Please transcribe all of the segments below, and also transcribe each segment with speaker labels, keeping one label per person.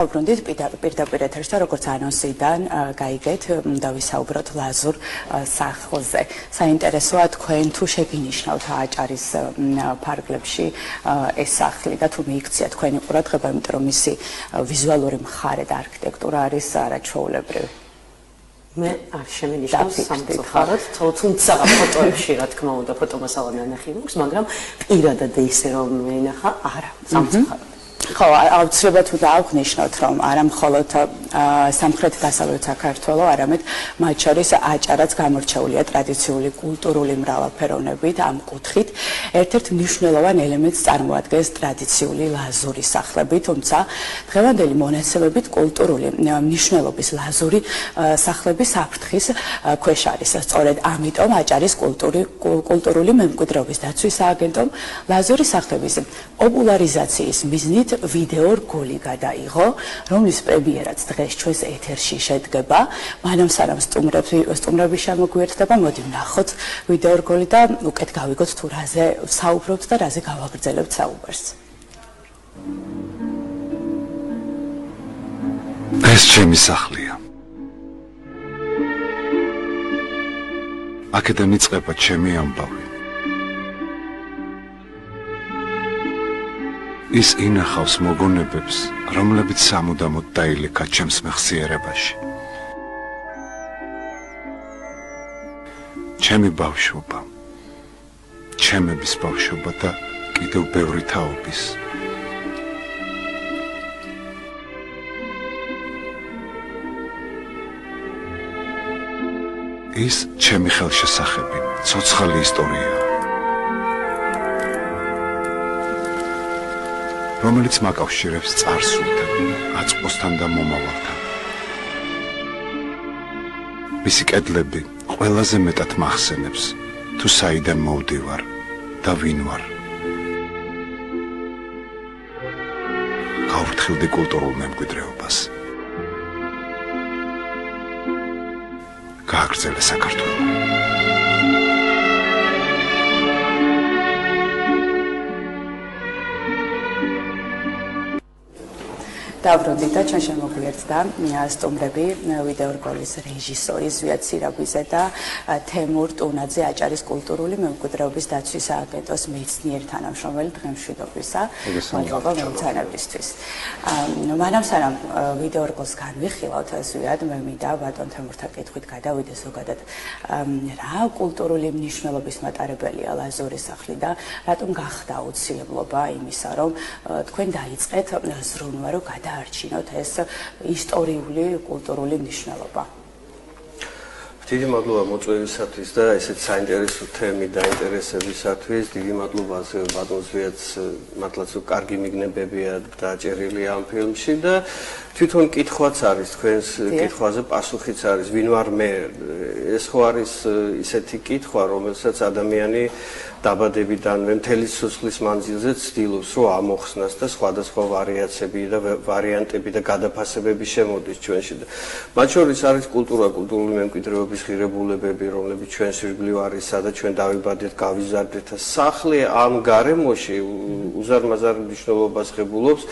Speaker 1: Ბრუნდით პირდაპირ ეთერში და როგორც ანონსიდან გაიგეთ, უნდა ვისაუბროთ ლაზურ სახლზე. საინტერესოა თქვენ თუ შეგინიშნავთ აჭარის ფარგლებში ეს სახლი და თუ მიიქცია თქვენი ყურადღება, იმიტომ რომ მისი ვიზუალური მხარე და არქიტექტურა არის არაჩვეულებრივი.
Speaker 2: მე არ შემენიშნავს სამწუხაროდ, თუმცა ფოტოებში რა თქმა უნდა ფოტომასალა ნანახი მაქვს, მაგრამ პირადად ისე რომ მენახა არა სამწუხაროდ.
Speaker 1: ხო, აუცილებლად უნდა აღვნიშნოთ, რომ არა მხოლოდ სამხრეთ-დასავლეთ საქართველო, არამედ მათ შორის აჭარაც გამორჩეულია ტრადიციული კულტურული მრავალფეროვნებით ამ კუთხით. ერთ-ერთ მნიშვნელოვან ელემენტს წარმოადგენს ტრადიციული ლაზური სახლები, თუმცა დღევანდელი მონაცემებით კულტურული მნიშვნელობის ლაზური სახლები საფრთხის ქვეშ არის. სწორედ ამიტომ აჭარის კულტურული მემკვიდრეობის დაცვის სააგენტომ ლაზური სახლების პოპულარიზაციის მიზნით ვიდეო რგოლი გადაიღო, რომლის პრემიერაც დღეს ჩვენს ეთერში შედგება. მანამ სანამ სტუმრები შემოგვიერთდება, მოდი ვნახოთ ვიდეო რგოლი და უკეთ გავიგოთ თუ რაზე საუბრობთ და რაზე გავაგრძელებთ საუბარს.
Speaker 3: ეს ჩემი სახლია. აქედან იწყება ჩემი ამბავი. ის ინახავს მოგონებებს, რომლებიც სამუდამოდ დაილექა ჩემს მეხსიერებაში. ჩემი ბავშვობა, ჩემების ბავშვობა და კიდევ ბევრი თაობის. ის ჩემი ხელშესახები, ცოცხალი ისტორია. რომელიც მაკავშირებს წარსულთან, აწმოსთან და მომავალთან. მისი კედლები ყველაზე მეტად მახსენებს, თუ საიდან მოვდივარ და ვინ ვარ. გავფრთხილდი კულტურულ მემკვიდრეობას. გააგრძელე საქართველო.
Speaker 1: დავრუნდით და ჩვენ შემოგვიერთდა სტუმრები ვიდეო რგოლის რეჟისორი ზვიად სირაგვიძე და თემურ ტუნაძე აჭარის კულტურული მემკვიდრეობის დაცვის სააგენტოს მეცნიერი თანამშრომელი დღემშვიდობისა. მადლობა მომცანებლისთვის. მანამ სანამ ვიდეო რგოლს განვიხილავთ, ზვიად მე მინდა ბატონ თემურთან კითხვით გადავიდე ზოგადად რა კულტურული მნიშვნელობის მატარებელია ლაზური სახლი და რატომ გახდა აუცილებლობა იმისა, რომ თქვენ დაიწყეთ ზრუნვა, რომ არჩინოთ ეს ისტორიული კულტურული მნიშვნელობა.
Speaker 4: დიდი მადლობა მოწვევისათვის და ესეთ საინტერესო თემი დაინტერესებისათვის. დიდი მადლობა ბატონ ზვიადს, მართლაც კარგი მიგნებებია დაჭერილი ამ ფილმში და თვითონ კითხვაც არის თქვენს კითხვაზე პასუხიც არის ვინ ვარ მე. ეს ხო არის ისეთი კითხვა, რომელსაც ადამიანი დაბადებიდანვე მთელი სიცოცხლის მანძილზე ცდილობს, რომ ამოხსნას და სხვადასხვა ვარიაციები და ვარიანტები და გადაფასებები შემოდის ჩვენში. მათ შორის არის კულტურა, კულტურული მემკვიდრეობის ღირებულებები, რომლებიც ჩვენს ირგვლივ არის, სადაც ჩვენ დავიბადეთ, გავიზარდეთ და სახლი ამ გარემოში უზარმაზარ მნიშვნელობას ღებულობს,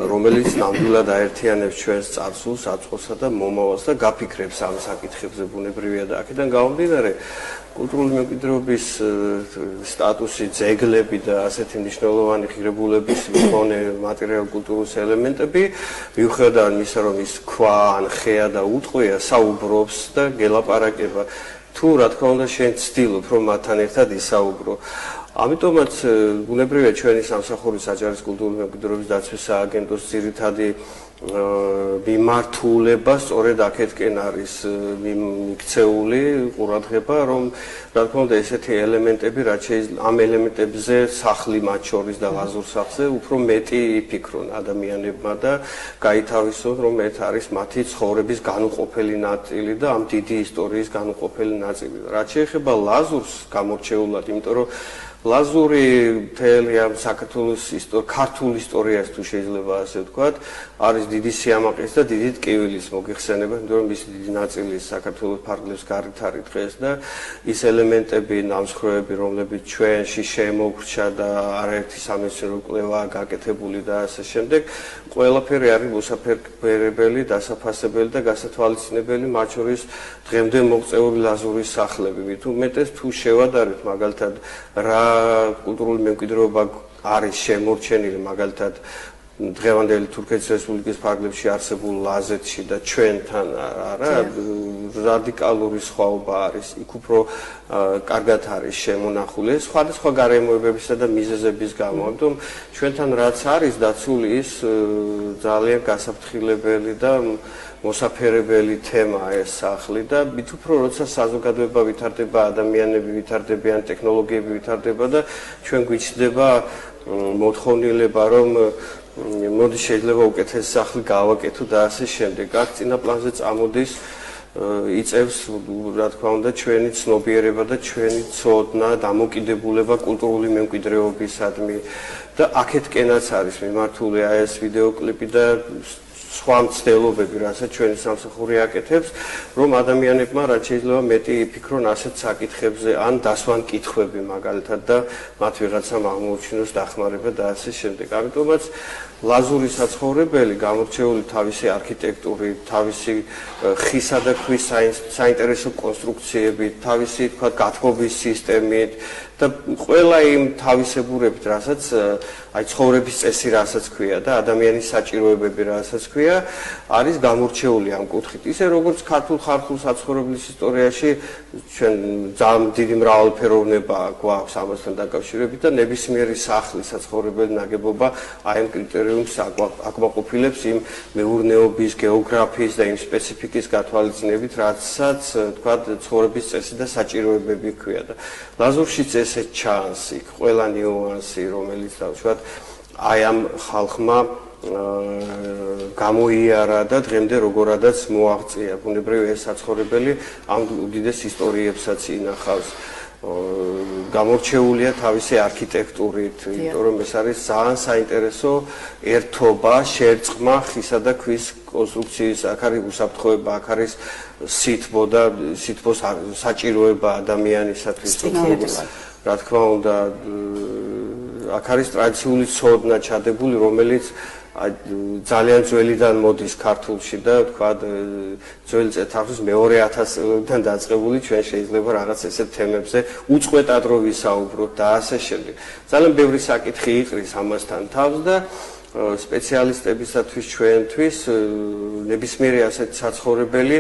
Speaker 4: რომელიც ნამდვილად აერთიანებს ჩვენს წარსულს, აწყოსა და მომავალს და გაფიქრებს ამ საკითხებზე ბუნებრივია და აქედან გამომდინარე კულტურული მემკვიდრეობის სტატუსი, ძეგლები და ასეთი მნიშვნელოვანი ღირებულების მქონე მატერიალურ-კულტურულ ელემენტები მიუხედავად იმისა, რომ ის ქვა ან ხეა და უტყვია, საუბრობს და გელაპარაკება. თუ რა თქმა უნდა შენ ცდილობ, რომ მათთან ერთად ისაუბრო. ამიტომაც ბუნებრივია ჩვენი სამსახურის აჭარის კულტურული მემკვიდრეობის დაცვის სააგენტოს ძირითადი მიმართულება სწორედ აქეთკენ არის მიქცეული ყურადღება, რომ რა თქმა უნდა ესეთი ელემენტები, რაც შეიძლება ამ ელემენტებზე სახლი მათ შორის და ლაზურ სახლზე უფრო მეტი იფიქრონ ადამიანებმა და გაითავისონ, რომ ეს არის მათი ცხოვრების განუყოფელი ნაწილი და ამ დიდი ისტორიის განუყოფელი ნაწილი. რაც შეეხება ლაზურს გამორჩეულად, იმიტომ რომ ლაზური მთელი ამ საქართველოს ქართულ ისტორიას თუ შეიძლება ასე ვთქვათ, არის დიდი სიამაყის და დიდი ტკივილის მოგიხსენება, იმიტომ რომ მისი დიდი ნაწილი საქართველოს ფარგლებს გარეთ არის დღეს და ის ელემენტები, ნამსხვრევები, რომლებიც ჩვენში შემოგვრჩა და არაერთი სამეცნიერო კვლევა გაკეთებული და ასე შემდეგ, ყველაფერი არის მოსაფერებელი, დასაფასებელი და გასათვალისწინებელი, მათ შორის დღემდე მოღწეული ლაზურის სახლები. მით უმეტეს თუ შევადარებთ მაგალითად რა კულტურული მემკვიდრეობა არის შემორჩენილი მაგალითად დღევანდელი თურქეთის რესპუბლიკის ფარგლებში არსებულ ლაზეთში და ჩვენთან არა რადიკალური სხვაობა არის იქ უფრო კარგად არის შემონახული სხვადასხვა გარემოებებისა და მიზეზების გამო ამიტომ ჩვენთან რაც არის დაცული ის ძალიან გასაფრთხილებელი და მოსაფერებელი თემაა ეს სახლი და მით უფრო როცა საზოგადოება ვითარდება ადამიანები ვითარდებიან ტექნოლოგიები ვითარდება და ჩვენ გვიჩნდება მოთხოვნილება რომ მოდი შეიძლება უკეთესი სახლი გავაკეთო და ასე შემდეგ. აქ წინა პლანზე წამოდის იწევს რა თქმა უნდა ჩვენი ცნობიერება და ჩვენი ცოდნა, დამოკიდებულება კულტურული მემკვიდრეობისადმი და აქეთკენაც არის მიმართული ეს ვიდეოკლიპი და სხვა მცდელობები, რასაც ჩვენი სამსახური აკეთებს, რომ ადამიანებმა რაც შეიძლება მეტი იფიქრონ ასეთ საკითხებზე, ან დასვან კითხვები მაგალითად და მათ ვიღაცამ აღმოუჩინოს დახმარება და ასე შემდეგ. ამიტომაც ლაზური საცხოვრებელი გამორჩეული თავისი არქიტექტურით, თავისი ხისა და ქვის საინტერესო კონსტრუქციებით, თავისი თქვა გათბობის სისტემით და ყველა იმ თავისებურებით, რასაც აი ცხოვრების წესი რასაც ქვია და ადამიანის საჭიროებები რასაც ქვია, არის გამორჩეული ამ კუთხით. ისე როგორც ქართულ ხალხურ საცხოვრებელის ისტორიაში ჩვენ ძალიან დიდი მრავალფეროვნება გვაქვს ამასთან დაკავშირებით და ნებისმიერი სახლის საცხოვრებელი ნაგებობა აი ამ კრიტერიუმს აკმაყოფილებს იმ მეურნეობის, გეოგრაფიის და იმ სპეციფიკის გათვალისწინებით, რაცაც თქვა ცხოვრების წესი და საჭიროებები ქვია და ლაზურშიც ესე ჩანს იქ ყველა ნიუანსი, რომელიც დავუშვათ აი ამ ხალხმა გამოიარა და დღემდე როგორადაც მოაღწია. ბუნებრივი ეს საცხოვრებელი ამ უდიდეს ისტორიებსაც ინახავს. გამორჩეულია თავისი არქიტექტურით, იმიტომ რომ ეს არის ძალიან საინტერესო ერთობა, შერწყმა ხისა და ქვის კონსტრუქციის, აქ არის უსაფრთხოება, აქ არის სითბო და სითბოს საჭიროება ადამიანისათვის. რა თქმა უნდა, აქ არის ტრადიციული ცოდნა ჩადებული, რომელიც ძალიან ძველიდან მოდის ქართულში და თქვა ძველი წელთაღრიცხვის მეორე 1000 წლიდან დაწყებული ჩვენ შეიძლება რაღაც ესეთ თემებზე უწყვეტად რო ვისაუბროთ და ასე შემდეგ. ძალიან ბევრი საკითხი იყრის ამასთან თავს და სპეციალისტებისათვის ჩვენთვის ნებისმიერი ასეთი საცხოვრებელი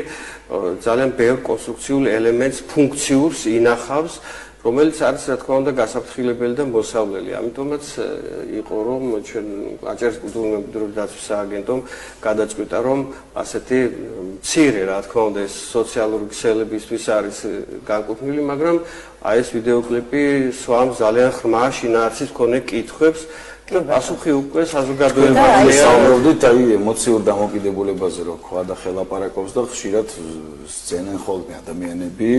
Speaker 4: ძალიან ბევრ კონსტრუქციულ ელემენტს ფუნქციურს ინახავს რომელიც არის რა თქმა უნდა გასაფრთხილებელი და მოსავლელი. ამიტომაც იყო რომ ჩვენ აჭარის კულტურული მემკვიდრეობის დაცვის სააგენტომ გადაწყვიტა რომ ასეთი მცირე რა თქმა უნდა ეს სოციალური ქსელებისთვის არის განკუთვნილი, მაგრამ აი ეს ვიდეოკლიპი სვამს ძალიან ღრმა შინაარსის მქონე კითხვებს და პასუხი უკვე საზოგადოებაში
Speaker 5: საუბრობდით აი ემოციურ დამოკიდებულებაზე რო ხვა და ხელაპარაკობს და ხშირად სცენენ ხოლმე ადამიანები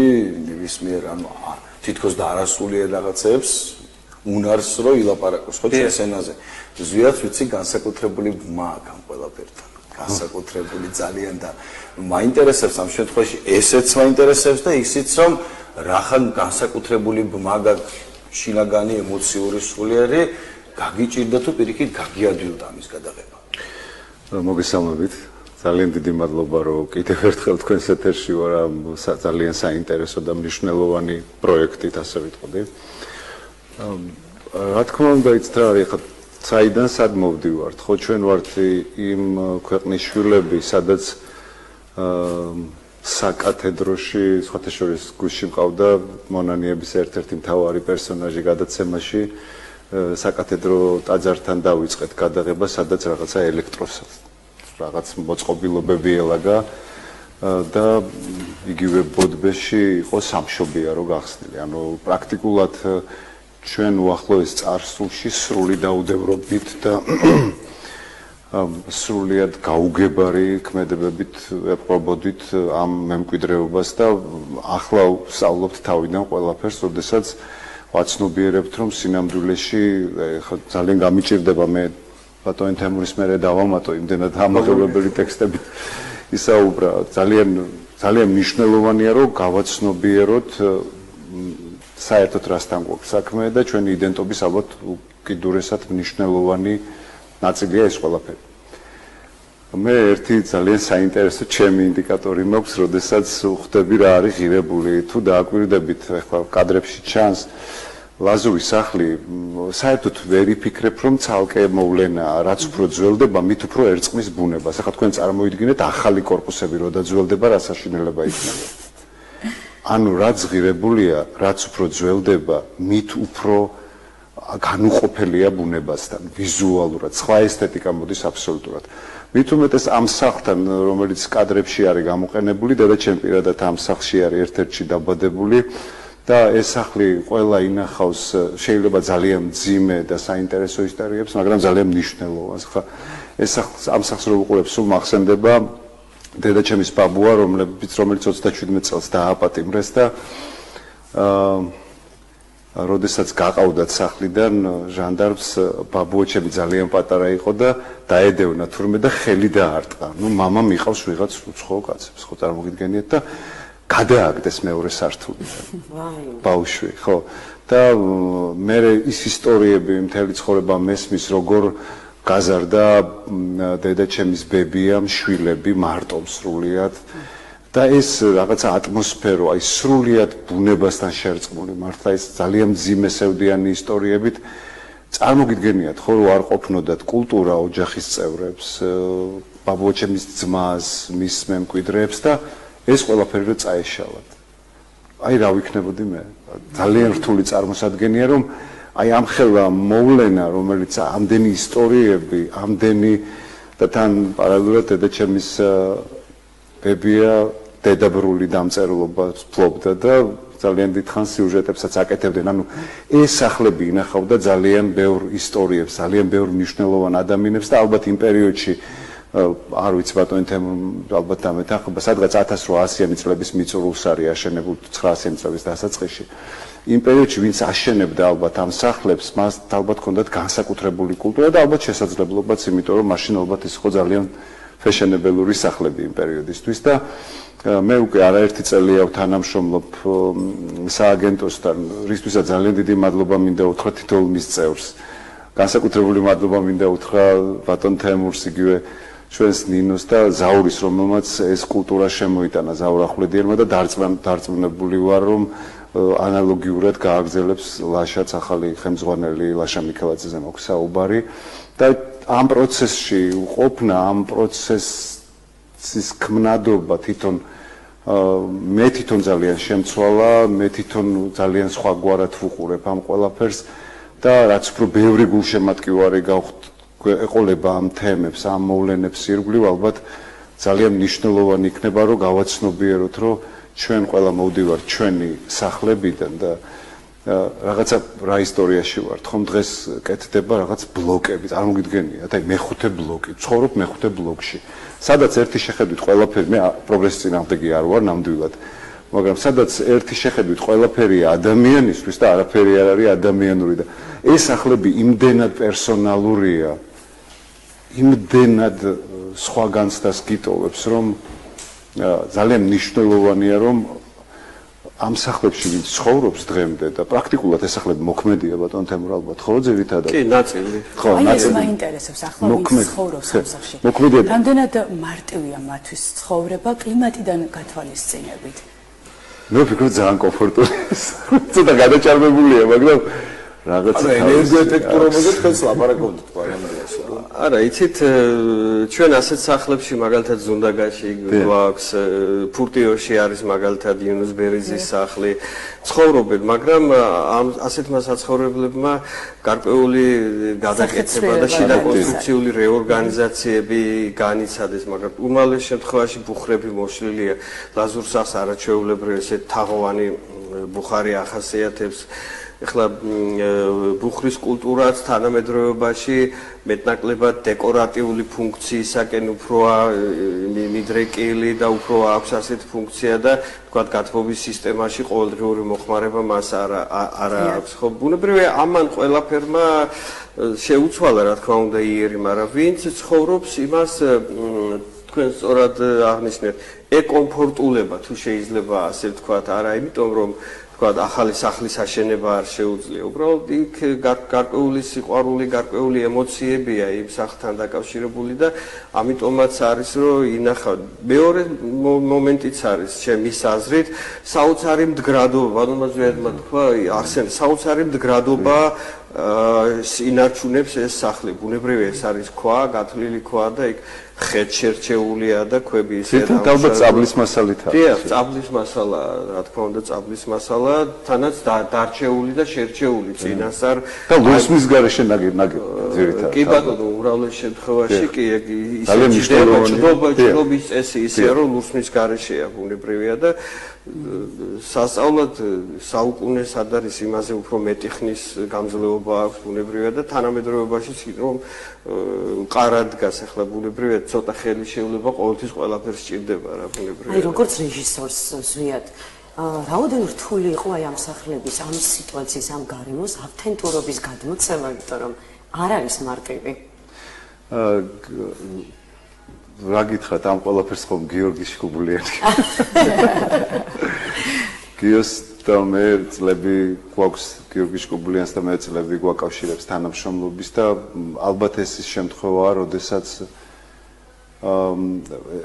Speaker 5: ნებისმიერ ანუ თითქოს და არასრულიერ რაღაცებს უნარს რო ილაპარაკოს ხო სცენაზე. ზვიად ვიცი განსაკუთრებული ბმა აქვს ამ ყველაფერთან. განსაკუთრებული ძალიან და მაინტერესებს ამ შემთხვევაში ესეც მაინტერესებს და ისიც რომ რახან განსაკუთრებული ბმა გაქვს შინაგანი ემოციური სულიერი გაგიჭირდა თუ პირიქით გაგიადვილდა ამის გადაღება.
Speaker 3: მოგესალმებით. ძალიან დიდი მადლობა რომ კიდევ ერთხელ თქვენს ეთერში ვარ ამ ძალიან საინტერესო და მნიშვნელოვანი პროექტით ასე ვიტყოდი. რა თქმა უნდა იცით რა არის ხა საიდან სად მოვდივართ ხო ჩვენ ვართ იმ ქვეყნის შვილები სადაც საკათედროში სხვათა შორის გუშინ მყავდა მონანიების ერთ-ერთი მთავარი პერსონაჟი გადაცემაში საკათედრო ტაძართან დავიწყეთ გადაღება სადაც რაღაცა ელექტროსაც რაღაც მოწყობილობები ელაგა და იგივე ბოდბეში იყო სამშობია რო გახსნილი. ანუ პრაქტიკულად ჩვენ უახლოეს წარსულში სრული დაუდევრობით და სრულიად გაუგებარი ქმედებებით ეპყრობოდით ამ მემკვიდრეობას და ახლა ვსწავლობთ თავიდან ყველაფერს, როდესაც ვაცნობიერებთ რომ სინამდვილეში ძალიან გამიჭირდება მე ბატონი თემურის მერე დავამატო იმდენად ამაღლებელი ტექსტები ისაუბრა ძალიან მნიშვნელოვანია რომ გავაცნობიეროთ საერთოდ რასთან გვაქვს საქმე და ჩვენი იდენტობის ალბათ უკიდურესად მნიშვნელოვანი ნაწილია ეს ყველაფერი. მე ერთი ძალიან საინტერესო ჩემი ინდიკატორი მაქვს, როდესაც ხვდები რა არის ღირებული. თუ დააკვირდებით, ახლა კადრებში ჩანს ლაზური სახლი, საერთოდ ვერ იფიქრებ, რომ ცალკე მოვლენაა, რაც უფრო ძველდება, მით უფრო ერწყმის ბუნებას. ახლა თქვენ წარმოიდგინეთ ახალი კორპუსები რო დაძველდება, რა საშინელება იქნება. ანუ რაც ღირებულია, რაც უფრო ძველდება, მით უფრო განუყოფელია ბუნებასთან, ვიზუალურად, სხვა ესთეტიკა მოდის აბსოლუტურად. მით უმეტეს ამ სახლთან, რომელიც კადრებში არის გამოყენებული, დედაჩემ პირადად ამ სახლში არის ერთ-ერთში დაბადებული და ეს სახლი ყველა ინახავს შეიძლება ძალიან მძიმე და საინტერესო ისტორიებს, მაგრამ ძალიან მნიშვნელოვანს. ხა ეს ამ სახლს რო ვუყურებ, სულ მახსენდება დედაჩემის ბაბუა, რომელიც 37 წელს დააპატიმრეს და როდესაც გაყავდათ სახლიდან ჟანდარმს ბაბუოჩები ძალიან პატარა იყო და დაედევნა თურმე და ხელი დაარტყა. ნუ მამა მიყავს ვიღაც უცხო კაცებს, ხო წარმოგიდგენიათ და გადააგდეს მეორე სართულიდან. ბავშვი, ხო. და მე ის ისტორიები მთელი ცხოვრება მესმის, როგორ გაზარდა დედაჩემის ბებია, შვილები მარტო სრულიად. და ეს რაღაცა ატმოსფერო, აი სრულიად ბუნებასთან შერწყმული, მართლა ეს ძალიან მძიმე სევდიანი ისტორიებით წარმოგიდგენიათ, ხო, რომ არ ყოფნოდათ კულტურა ოჯახის წევრებს, ბაბუოჩემის ძმას, მის მემკვიდრეებს და ეს ყველაფერი რო წაეშალათ. აი რა ვიქნებოდი მე? ძალიან რთული წარმოსადგენია, რომ აი ამ ხელა მოვლენა, რომელიც ამდენი ისტორიები, ამდენი და თან პარალელურად დედაჩემის ბებია დედაბრული დამწერლობას ფლობდა და ძალიან დიდხანს სიუჟეტებსაც აკეთებდნენ. ანუ ეს სახლები ინახავდა ძალიან ბევრ ისტორიებს, ძალიან ბევრ მნიშვნელოვან ადამიანებს და ალბათ იმ პერიოდში არ ვიცი ბატონი თემურ ალბათ დამეთანხმება, სადღაც 1800-იანი წლების მიწურულს არის აშენებული 900-იანი წლების დასაწყისში. იმ პერიოდში ვინც აშენებდა ალბათ ამ სახლებს, მას ალბათ ჰქონდათ განსაკუთრებული კულტურა და ალბათ შესაძლებლობაც, იმიტომ რომ მაშინ ალბათ ის იყო ძალიან ფეშენებელური სახლები იმ პერიოდისთვის და მე უკვე არაერთი წელია ვთანამშრომლობ სააგენტოსთან, რისთვისაც ძალიან დიდი მადლობა მინდა უთხრა თითოეულ მის წევრს. განსაკუთრებული მადლობა მინდა უთხრა ბატონ თემურს, იგივე ჩვენს ნინოს და ზაურის, რომელმაც ეს კულტურა შემოიტანა ზაურ ახვლედიერმა და დარწმუნებული ვარ, რომ ანალოგიურად გააგრძელებს ლაშაც ახალი ხელმძღვანელი ლაშა მიქელაძეზე მაქვს საუბარი და ამ პროცესში ყოფნა, ამ პროცესის ქმნადობა თვითონ მე თვითონ ძალიან შემცვალა, მე თვითონ ძალიან სხვაგვარად ვუყურებ ამ ყველაფერს და რაც უფრო ბევრი გულშემატკივარი ეყოლება ამ თემებს, ამ მოვლენებს ირგვლივ, ალბათ ძალიან მნიშვნელოვანი იქნება, რომ გავაცნობიეროთ, რომ ჩვენ ყველა მოვდივართ ჩვენი სახლებიდან და რაღაცა რა ისტორიაში ვართ, ხომ დღეს კეთდება რაღაც ბლოკები, წარმოგიდგენიათ, აი მეხუთე ბლოკი, ცხოვრობ მეხუთე ბლოკში. სადაც ერთი შეხედვით ყველაფერი, მე პროგრესის წინააღმდეგი არ ვარ ნამდვილად, მაგრამ სადაც ერთი შეხედვით ყველაფერია ადამიანისთვის და არაფერი არ არის ადამიანური და ეს სახლები იმდენად პერსონალურია, იმდენად სხვა განცდას გიტოვებს, რომ ძალიან მნიშვნელოვანია, რომ ამ სახლებში ვინც ცხოვრობს დღემდე და პრაქტიკულად ეს სახლები მოქმედია ბატონ თემურ ალბათ, ხო, ძირითადად?
Speaker 4: კი, ნაწილი.
Speaker 3: ხო,
Speaker 1: აი ეს
Speaker 3: ნაწილი.
Speaker 1: მაინტერესებს ახლა ვინც ცხოვრობს ამ სახლში.
Speaker 3: მოქმედია.
Speaker 1: რამდენად მარტივია მათთვის ცხოვრება კლიმატიდან გათვალისწინებით?
Speaker 3: მე ვფიქრობ ძალიან კომფორტული. ცოტა გადაჭარბებულია, მაგრამ რაღაც
Speaker 5: ენერგოეფექტურობაზე თქვენს ლაპარაკობთ პარალელში.
Speaker 4: არა, იცით, ჩვენ ასეთ სახლებში მაგალითად ზუნდაგაში გვაქვს, ფურტიოში არის მაგალითად იუნუს ბერიზის სახლი, ცხოვრობენ, მაგრამ ამ ასეთმა საცხოვრებლებმა გარკვეული გადაკეთება და შიდა კონსტრუქციული რეორგანიზაციები განიცადეს, მაგრამ უმალეს შემთხვევაში ბუხრები მოშლილია, ლაზურ სახლს არაჩვეულებრივ ესეთ თაღოვანი ბუხარი ახასიათებს ეხლა ბუხრის კულტურაც თანამედროვეობაში მეტნაკლებად დეკორატიული ფუნქციისაკენ უფროა მიდრეკილი და უფრო აქვს ასეთი ფუნქცია და თქვათ გათბობის სისტემაში ყოველდღიური მოხმარება მას არა აქვს ხო ბუნებრივია ამან ყველაფერმა შეუცვალა რა თქმა უნდა იერი მაგრამ ვინც ცხოვრობს იმას თქვენ სწორად აღნიშნეთ ეკომფორტულება თუ შეიძლება ასე ვთქვათ არა იმიტომ რომ თქვათ ახალი სახლის აშენება არ შეუძლია უბრალოდ იქ გარკვეული სიყვარული გარკვეული ემოციებია იმ სახლთან დაკავშირებული და ამიტომაც არის რომ ინახავ მეორე მომენტიც არის ჩემის აზრით საოცარი მდგრადობა ბატონმა თქვა არსენ საოცარი მდგრადობა ინარჩუნებს ეს სახლი ბუნებრივია ეს არის ქვა გათლილი ქვა და იქ ხეთ შერჩეულია და ქვები ისე
Speaker 3: და ალბათ წაბლის მასალით არის.
Speaker 4: დიახ, წაბლის მასალა, რა თქმა უნდა, წაბლის მასალა, თანაც დარჩეული და შერჩეული წინასწარ
Speaker 3: და ლურსმის გარეშე ნაგები ძირითადად.
Speaker 4: კი ბატონო, უმრავლეს შემთხვევაში კი ისე ჭრობის წესი ისეა, რომ ლურსმის გარეშეა ბუნებრივია და სასწაულად საუკუნეს არ არის იმაზე უფრო მეტი ხნის გამძლეობა აქვს ბუნებრივია და თანამედროვეობაში რომ მყარად დგას ახლა ბუნებრივია ცოტა ხელი შეუძლება ყოველთვის ყველაფერს სჭირდება რა ბუნებრივია.
Speaker 2: აი როგორც რეჟისორს ზვიად რაოდენ რთული იყო აი ამ სახლების ამ სიტუაციის ამ გარემოს ავთენტურობის გადმოცემა იმიტომ რომ არ არის მარტივი.
Speaker 3: რა გითხრათ ამ ყველაფერს ხომ გიორგი შკუბლიანი. გიოს და მე წლები გვაქვს გიორგი შკუბლიანს და მე წლები გვაკავშირებს თანამშრომლობის და ალბათ ეს ის შემთხვევაა, როდესაც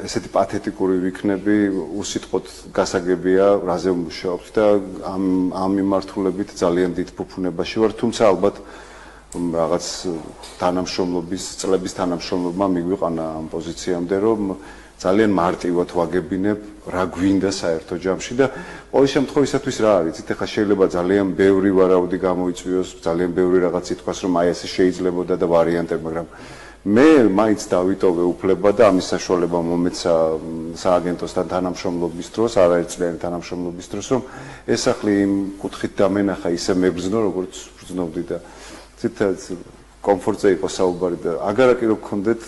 Speaker 3: ესეთი პათეტიკური ვიქნები უსიტყვოდ გასაგებია, რაზე ვმუშაობთ და ამ მიმართულებით ძალიან დიდ ფუფუნებაში ვარ, თუმცა ალბათ რაღაც თანამშრომლობის წლების თანამშრომლობმა მიგვიყანა ამ პოზიციამდე რომ ძალიან მარტივად ვაგებინებ რა გვინდა საერთო ჯამში და ყოველ შემთხვევისათვის რა არის იცით ახლა შეიძლება ძალიან ბევრი ვარაუდი გამოიწვიოს ძალიან ბევრი რაღაც ითქვას რომ აი ესე შეიძლებოდა და ვარიანტები მაგრამ მე მაინც დავიტოვე უფლება და ამის საშუალება მომეცა სააგენტოსთან თანამშრომლობის დროს არაერთწლიანი თანამშრომლობის დროს რომ ეს სახლი იმ კუთხით დამენახა ისე მებრძნო როგორც ბრძნობდი და ციტად კომფორტზე იყო საუბარი და აგარაკი რო გქონდეთ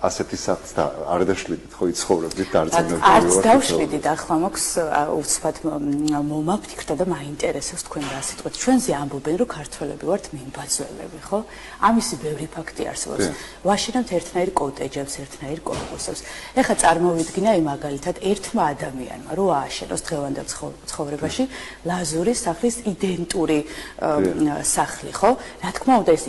Speaker 3: ასეთი სახლს და არ დაშლიდით ხო იცხოვრებდით დარწმუნებული ვარ.
Speaker 1: არც დავშლიდით ახლა მაქვს უცბად მომაფიქრდა და მაინტერესებს თქვენ რა სიტყვით. ჩვენზე ამბობენ რომ ქართველები ვართ მიმბაძველები ხო? ამისი ბევრი ფაქტი არსებობს. ვაშინებთ ერთნაირ კოტეჯებს, ერთნაირ კორპუსებს. ეხლა წარმოვიდგინე აი მაგალითად ერთმა ადამიანმა რო ააშენოს დღევანდელ ცხოვრებაში ლაზურის სახლის იდენტური სახლი ხო? რა თქმა უნდა ეს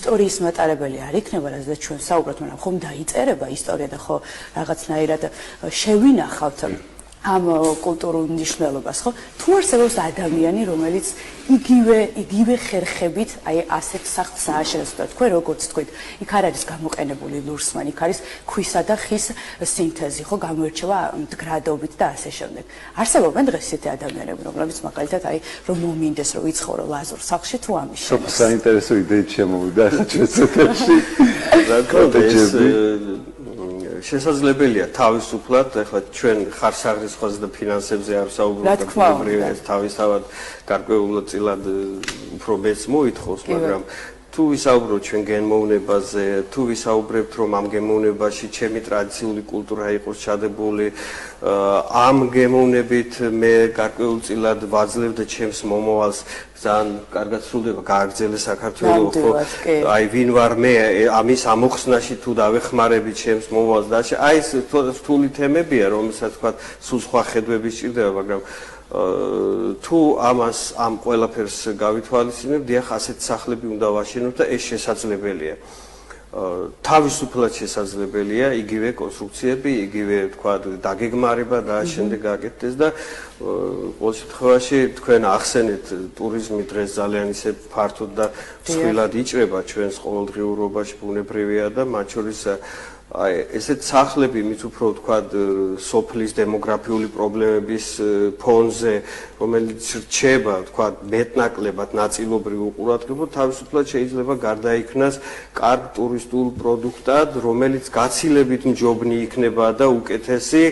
Speaker 1: ისტორიის მატარებელი არ იქნება, რადგან ჩვენ საუბრობთ, მაგრამ ხომ დაიწერება ისტორია და ხო რაღაცნაირად შევინახავთ ამ კულტურულ მნიშვნელობას, ხო? თუ არსებობს ადამიანი, რომელიც იგივე ხერხებით, აი ასეთ სახლს ააშენებს და თქვენ როგორც თქვით, იქ არ არის გამოყენებული ლურსმანი, იქ არის ქვისა და ხის სინთეზი, ხო, გამოირჩევა მდგრადობით და ასე შემდეგ. არსებობენ დღეს ესეთი ადამიანები, რომლებიც მაგალითად აი რომ მომინდეს რომ იცხოვრო ლაზურ სახლში თუ ამის
Speaker 3: შემდგომ საინტერესო იდეით შემოვიდა ახლა ჩვენს ეთერში.
Speaker 4: შესაძლებელია თავისუფლად, ახლა ჩვენ ხარსაღრიცხვაზე და ფინანსებზე არ ვსაუბრობთ, ეს თავისთავად გარკვეულწილად უფრო მეც მოითხოვს, მაგრამ თუ ვისაუბროთ ჩვენ გემოვნებაზე, თუ ვისაუბრებთ რომ ამ გემოვნებაში ჩემი ტრადიციული კულტურა იყოს ჩადებული, ამ გემოვნებით მე გარკვეულწილად ვაძლევ და ჩემს მომავალს ძალიან კარგად სრულდება გააგრძელე საქართველო ხო აი ვინ ვარ მე ამის ამოხსნაში თუ დავეხმარები ჩემს მომავალს და აი ეს რთული თემებია რომელსაც თქვა სულ სხვა ხედვები სჭირდება მაგრამ თუ ამას ამ ყველაფერს გავითვალისწინებ დიახ ასეთ სახლები უნდა ვაშენოთ და ეს შესაძლებელია თავისუფლად შესაძლებელია იგივე კონსტრუქციები, იგივე თქვა დაგეგმარება და შემდეგ გაკეთდეს და ყოველ შემთხვევაში თქვენ ახსენეთ ტურიზმი დღეს ძალიან ისე ფართოდ და მსხვილად იჭრება ჩვენს ყოველდღიურობაში ბუნებრივია და მათ შორის აი ესეთ სახლები მით უფრო თქვა სოფლის დემოგრაფიული პრობლემების ფონზე რომელიც რჩება თქვა მეტნაკლებად ნაწილობრივ უყურადღებოდ თავისუფლად შეიძლება გარდაიქმნას კარგ ტურისტულ პროდუქტად რომელიც გაცილებით მჯობნი იქნება და უკეთესი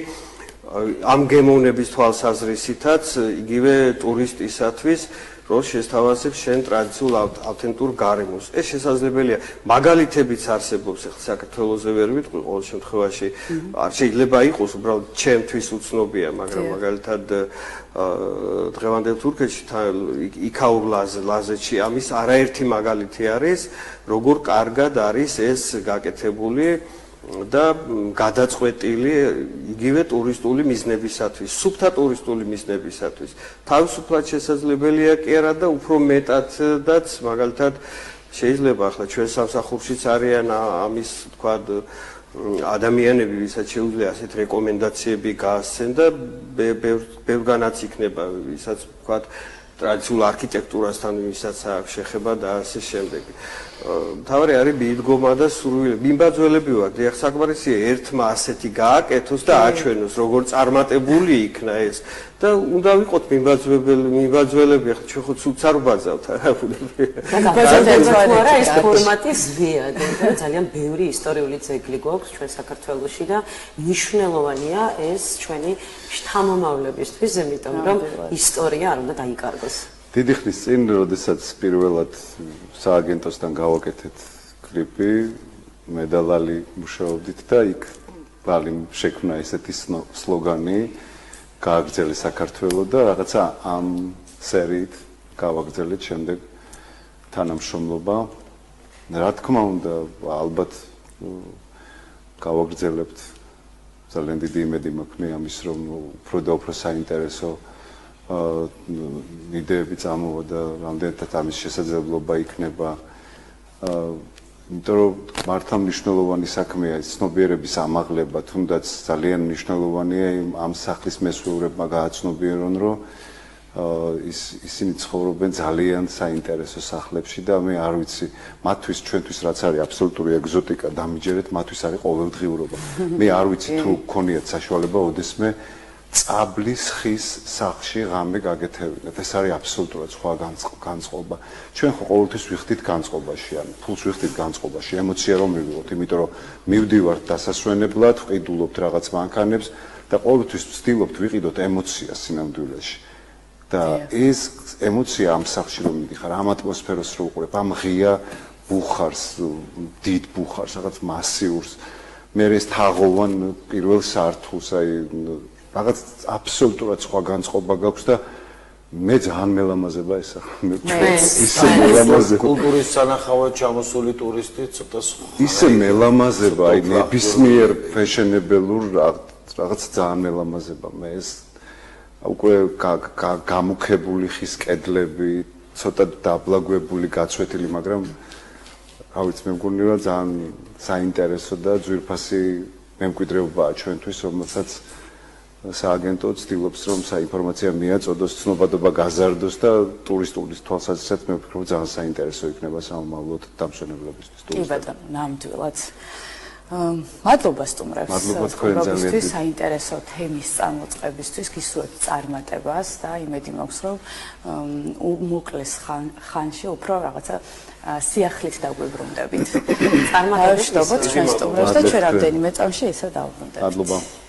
Speaker 4: ამ გემოვნების თვალსაზრისითაც იგივე ტურისტისათვის როლს შესთავაზებს შენ ტრადიციულ ავთენტურ გარემოს. ეს შესაძლებელია, მაგალითებიც არსებობს, ახლა საქართველოზე ვერ ვიტყვი, ყოველ შემთხვევაში არ შეიძლება იყოს, უბრალოდ ჩემთვის უცნობია, მაგრამ მაგალითად დღევანდელ თურქეთში იქაურ ლაზეთში ამის არაერთი მაგალითი არის, როგორ კარგად არის ეს გაკეთებული და გადაწყვეტილი იგივე ტურისტული მიზნებისათვის, სუფთა ტურისტული მიზნებისათვის. თავისუფლად შესაძლებელია კი არა და უფრო მეტადაც, მაგალითად, შეიძლება ახლა ჩვენ სამსახურშიც არიან ამის, თქვა, ადამიანები, ვისაც შეუძლია ასეთ რეკომენდაციები გაასცენ და ბევრგანაც იქნება, ვისაც, თქვა, ტრადიციულ არქიტექტურასთან ვისაც აქვს შეხება და ასე შემდეგ. მთავარი არის მიდგომა და სურვილი. მიმბაძველები ვარ, დიახ, საკმარისია ერთმა ასეთი გააკეთოს და აჩვენოს, როგორ წარმატებული იქნა ეს. და უნდა ვიყოთ მიმბაძველები, ახლა ჩვენ ხო ცუც არ ვბაძავთ, არა?
Speaker 2: ბაზარდება ეს ფორმატი ზვიად, და ძალიან ბევრი ისტორიული ძეგლი გვაქვს ჩვენ საქართველოში და მნიშვნელოვანია ეს ჩვენი შთამომავლებისთვის, იმიტომ რომ ისტორია არ უნდა დაიკარგოს.
Speaker 3: დიდი ხნის წინ, როდესაც პირველად სააგენტოსთან გავაკეთეთ კლიპი, მე და ლალი მუშაობდით და იქ ლალიმ შექმნა ესეთი სლოგანი გააგრძელე საქართველო და რაღაცა ამ სერიით გავაგრძელეთ შემდეგ თანამშრომლობა. რა თქმა უნდა, ალბათ გავაგრძელებთ. ძალიან დიდი იმედი მაქვს მე ამის, რომ უფრო და უფრო საინტერესო იდეები წამოვა და რამდენადაც ამის შესაძლებლობა იქნება. იმიტომ რომ მართლა მნიშვნელოვანი საქმეა ცნობიერების ამაღლება, თუნდაც ძალიან მნიშვნელოვანია ამ სახლის მესვეურებმა გააცნობიერონ, რომ ისინი ცხოვრობენ ძალიან საინტერესო სახლებში და მე არ ვიცი, მათთვის ჩვენთვის რაც არის აბსოლუტური ეგზოტიკა დამიჯერეთ, მათთვის არის ყოველდღიურობა. მე არ ვიცი თუ გქონიათ საშუალება ოდესმე წაბლის ხის სახლში ღამე გაგეთევინათ. ეს არის აბსოლუტურად სხვა განწყობა. ჩვენ ხო ყოველთვის ვიხდით განწყობაში, ანუ ფულს ვიხდით განწყობაში, ემოცია რომ მივიღოთ, იმიტომ რომ მივდივართ დასასვენებლად, ვყიდულობთ რაღაც მანქანებს და ყოველთვის ვცდილობთ ვიყიდოთ ემოციას სინამდვილეში. და ეს ემოცია ამ სახლში რომ მიდიხარ, ამ ატმოსფეროს რო უყურებ, ამ ღია ბუხარს, დიდ ბუხარს, რაღაც მასიურს, მე ეს თაღოვან პირველ სართულს, აი რაღაც აბსოლუტურად სხვა განწყობა გაქვს და მე ძალიან მელამაზება ეს ისე მელამაზება
Speaker 5: კულტურის სანახავად ჩამოსული ტურისტი ცოტა
Speaker 3: ისე მელამაზება აი ნებისმიერ ფეშენებელურ რაღაც ძალიან მელამაზება მე ეს უკვე გამუქებული ხის კედლები ცოტა დაბლაგვებული გაცვეთილი მაგრამ რა ვიცი მე მგონი რომ ძალიან საინტერესო და ძვირფასი მემკვიდრეობაა ჩვენთვის რომელსაც სააგენტო ცდილობს რომ საინფორმაცია მიაწოდოს, ცნობადობა გაზარდოს და ტურისტული თვალსაზრისით მე ვფიქრობ ძალიან საინტერესო იქნება სამომავლოდ დამსვენებლებისთვის.
Speaker 1: კი ბატონო, ნამდვილად. მადლობა სტუმრებს.
Speaker 3: მადლობა თქვენ ძალიან
Speaker 1: საინტერესო თემის წარმოწყებისთვის, გისურვებთ წარმატებას და იმედი მაქვს რომ უმოკლეს ხანში უფრო რაღაცა სიახლით დაგვიბრუნდებით. წარმატებებს ვისურვებთ ჩვენ სტუმრებს და ჩვენ რამდენიმე წამში ისევ დავბრუნდებით.
Speaker 3: მადლობა.